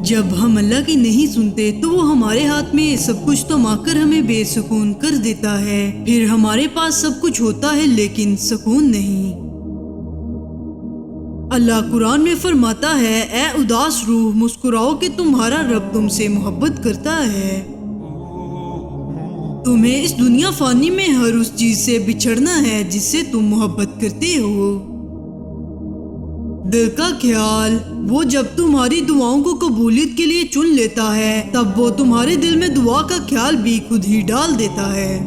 جب ہم اللہ کی نہیں سنتے تو وہ ہمارے ہاتھ میں سب کچھ تما کر ہمیں بے سکون کر دیتا ہے، پھر ہمارے پاس سب کچھ ہوتا ہے لیکن سکون نہیں۔ اللہ قرآن میں فرماتا ہے، اے اداس روح مسکراؤ کہ تمہارا رب تم سے محبت کرتا ہے۔ تمہیں اس دنیا فانی میں ہر اس چیز سے بچھڑنا ہے جس سے تم محبت کرتے ہو۔ دل کا خیال، وہ جب تمہاری دعاؤں کو قبولیت کے لیے چن لیتا ہے تب وہ تمہارے دل میں دعا کا خیال بھی خود ہی ڈال دیتا ہے۔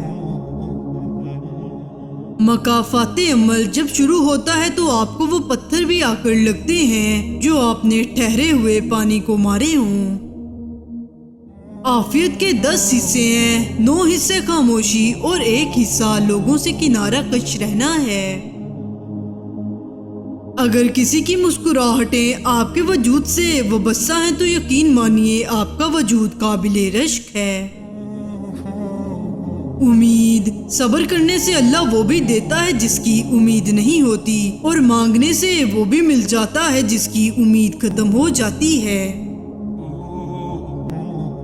مکافات عمل جب شروع ہوتا ہے تو آپ کو وہ پتھر بھی آ کر لگتے ہیں جو آپ نے ٹھہرے ہوئے پانی کو مارے ہوں۔ عافیت کے 10 حصے ہیں، 9 حصے خاموشی اور 1 حصہ لوگوں سے کنارہ کش رہنا ہے۔ اگر کسی کی مسکراہٹیں آپ کے وجود سے وابستہ ہیں تو یقین مانیے آپ کا وجود قابل رشک ہے۔ امید، صبر کرنے سے اللہ وہ بھی دیتا ہے جس کی امید نہیں ہوتی، اور مانگنے سے وہ بھی مل جاتا ہے جس کی امید ختم ہو جاتی ہے۔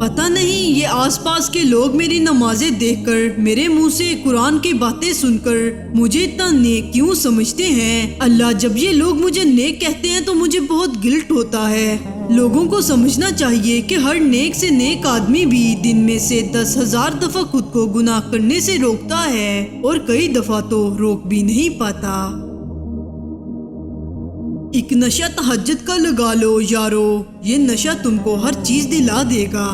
پتہ نہیں یہ آس پاس کے لوگ میری نمازیں دیکھ کر، میرے منہ سے قرآن کی باتیں سن کر مجھے اتنا نیک کیوں سمجھتے ہیں۔ اللہ جب یہ لوگ مجھے نیک کہتے ہیں تو مجھے بہت گلٹ ہوتا ہے۔ لوگوں کو سمجھنا چاہیے کہ ہر نیک سے نیک آدمی بھی دن میں سے 10,000 دفعہ خود کو گناہ کرنے سے روکتا ہے اور کئی دفعہ تو روک بھی نہیں پاتا۔ ایک نشہ تہجد کا لگا لو یارو، یہ نشہ تم کو ہر چیز دلا دے گا۔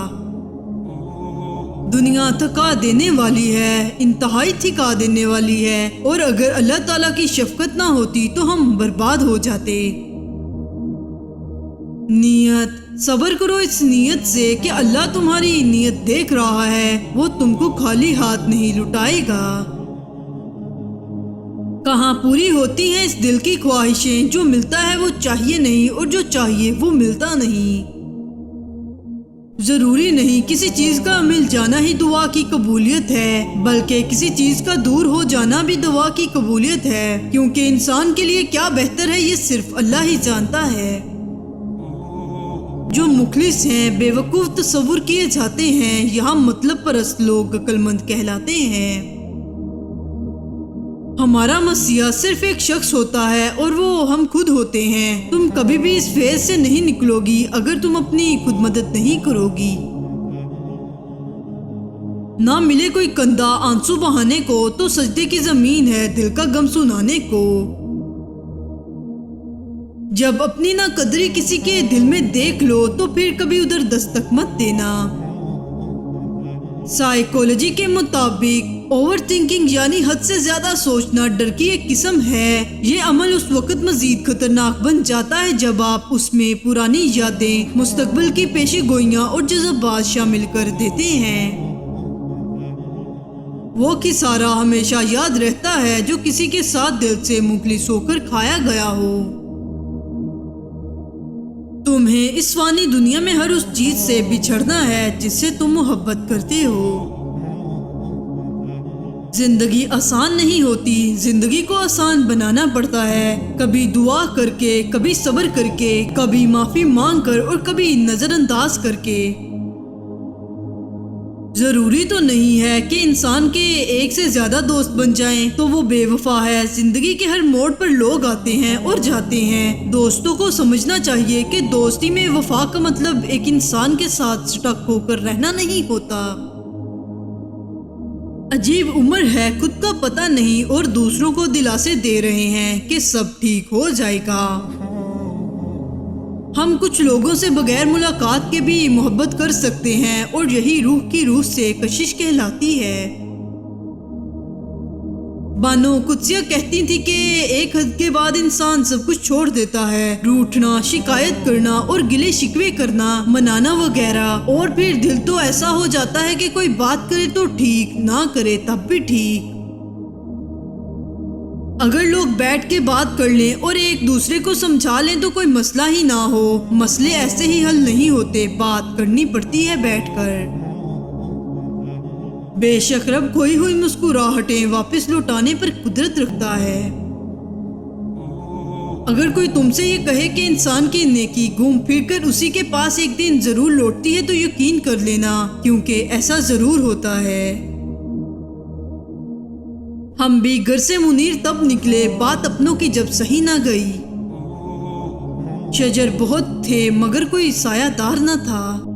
دنیا تھکا دینے والی ہے، انتہائی تھکا دینے والی ہے، اور اگر اللہ تعالیٰ کی شفقت نہ ہوتی تو ہم برباد ہو جاتے۔ نیت، صبر کرو اس نیت سے کہ اللہ تمہاری نیت دیکھ رہا ہے، وہ تم کو خالی ہاتھ نہیں لٹائے گا۔ کہاں پوری ہوتی ہیں اس دل کی خواہشیں، جو ملتا ہے وہ چاہیے نہیں اور جو چاہیے وہ ملتا نہیں۔ ضروری نہیں کسی چیز کا مل جانا ہی دعا کی قبولیت ہے، بلکہ کسی چیز کا دور ہو جانا بھی دعا کی قبولیت ہے، کیونکہ انسان کے لیے کیا بہتر ہے یہ صرف اللہ ہی جانتا ہے۔ جو مخلص ہیں بے وقوف تصور کیے جاتے ہیں، یہاں مطلب پرست لوگ عقل مند کہلاتے ہیں۔ ہمارا مسیح صرف ایک شخص ہوتا ہے اور وہ ہم خود ہوتے ہیں۔ تم کبھی بھی اس فیز سے نہیں نکلو گی اگر تم اپنی خود مدد نہیں کرو گی۔ نہ ملے کوئی کندھا آنسو بہانے کو تو سجدے کی زمین ہے دل کا غم سنانے کو۔ جب اپنی نہ قدری کسی کے دل میں دیکھ لو تو پھر کبھی ادھر دستک مت دینا۔ سائیکولوجی کے مطابق اوور تھنکنگ یعنی حد سے زیادہ سوچنا ڈر کی ایک قسم ہے۔ یہ عمل اس وقت مزید خطرناک بن جاتا ہے جب آپ اس میں پرانی یادیں، مستقبل کی پیشی گوئیاں اور جذبات شامل کر دیتے ہیں۔ وہ خسارہ ہمیشہ یاد رہتا ہے جو کسی کے ساتھ دل سے مخلص ہو کر کھایا گیا ہو۔ تمہیں اس فانی دنیا میں ہر اس چیز سے بچھڑنا ہے جس سے تم محبت کرتے ہو۔ زندگی آسان نہیں ہوتی، زندگی کو آسان بنانا پڑتا ہے، کبھی دعا کر کے، کبھی صبر کر کے، کبھی معافی مانگ کر اور کبھی نظر انداز کر کے۔ ضروری تو نہیں ہے کہ انسان کے ایک سے زیادہ دوست بن جائیں تو وہ بے وفا ہے۔ زندگی کے ہر موڑ پر لوگ آتے ہیں اور جاتے ہیں۔ دوستوں کو سمجھنا چاہیے کہ دوستی میں وفا کا مطلب ایک انسان کے ساتھ سٹک ہو کر رہنا نہیں ہوتا۔ عجیب عمر ہے، خود کا پتہ نہیں اور دوسروں کو دلاسے دے رہے ہیں کہ سب ٹھیک ہو جائے گا۔ ہم کچھ لوگوں سے بغیر ملاقات کے بھی محبت کر سکتے ہیں اور یہی روح کی روح سے کشش کہلاتی ہے۔ بانو قدسیہ کہتی تھی کہ ایک حد کے بعد انسان سب کچھ چھوڑ دیتا ہے، روٹھنا، شکایت کرنا اور گلے شکوے کرنا، منانا وغیرہ، اور پھر دل تو ایسا ہو جاتا ہے کہ کوئی بات کرے تو ٹھیک، نہ کرے تب بھی ٹھیک۔ اگر لوگ بیٹھ کے بات کر لیں اور ایک دوسرے کو سمجھا لیں تو کوئی مسئلہ ہی نہ ہو۔ مسئلے ایسے ہی حل نہیں ہوتے، بات کرنی پڑتی ہے بیٹھ کر۔ بے شک رب کھوئی ہوئی مسکراہٹیں واپس لوٹانے پر قدرت رکھتا ہے۔ اگر کوئی تم سے یہ کہے کہ انسان کی نیکی گھوم پھر کر اسی کے پاس ایک دن ضرور لوٹتی ہے تو یقین کر لینا، کیونکہ ایسا ضرور ہوتا ہے۔ ہم بھی گھر سے منیر تب نکلے بات اپنوں کی جب صحیح نہ گئی۔ شجر بہت تھے مگر کوئی سایہ دار نہ تھا۔